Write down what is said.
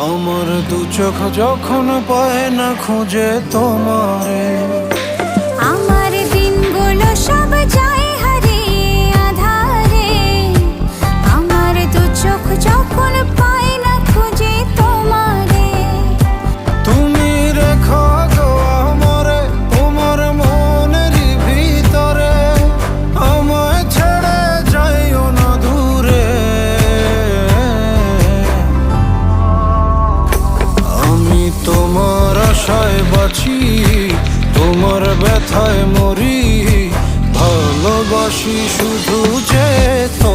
আমার দু চোখ যখন পায় না খুঁজে তোমারে, আমার দিনগুলো সব যায় হারিয়ে আধারে। আমার দু চোখ যখন পায় না খুঁজে তোমারে। তুমি রেখো গো আমারে তোমার মনেরই ভিতরে, আমায় ছেড়ে যাইও না দূরে। আমি তোমার আশায় বাঁচি, তোমার ব্যথায় মরি, ভালোবাসি শুধু যে তো